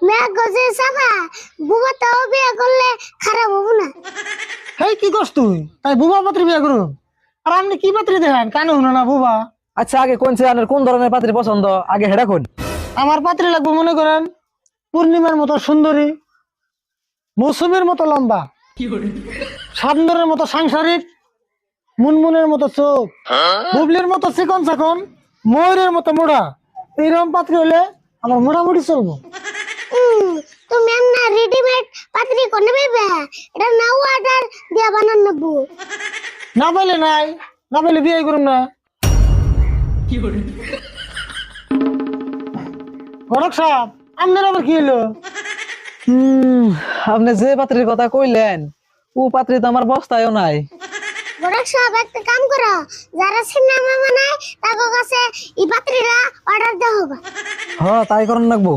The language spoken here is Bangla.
মেয়ে গজে সাবা বুবা তাও বিয়ে করলে খারাপ হবো না। হেই কি করছ তুই তাই বুবা পাত্রী বিয়ে করু আর আপনি কি পাত্রী দেখেন কানে শুনো না বুবা আচ্ছা আগে কোন ছেলের কোন ধরনের পাত্রী পছন্দ আগে হেডা কোন আমার পাত্রী লাগবে মনে করেন পূর্ণিমার মতো সুন্দরী মৌসুমীর মতো লম্বা সান্দরের মতো সাংসারিক মুনমুনের মতো চোখ বুবলির মতো চিকন চাকন ময়ূরের মতো মোড়া এইরকম পাত্রী হলে আমার মোটামুটি চলবো। তুমি এমনা রেডিমেড পাত্রী কোনে পাইবে? এটা নাও অর্ডার দিয়া বানান নেবো। না পাইলে নাই না পাইলে বিয়ে করুন না। ঘটক সাহেব আপনার আবার কি হলো? আপনি যে পাত্রীর কথা কইলেন ও পাত্রী তো আমার বস্তায়ও নাই। বড়ক সাহেব একটা কাম করো, যারা সিনেমা বানায় তাদের কাছে এই পাত্রীরা অর্ডার দেওয়া হবে। হ্যাঁ তাই করুন লাগবো।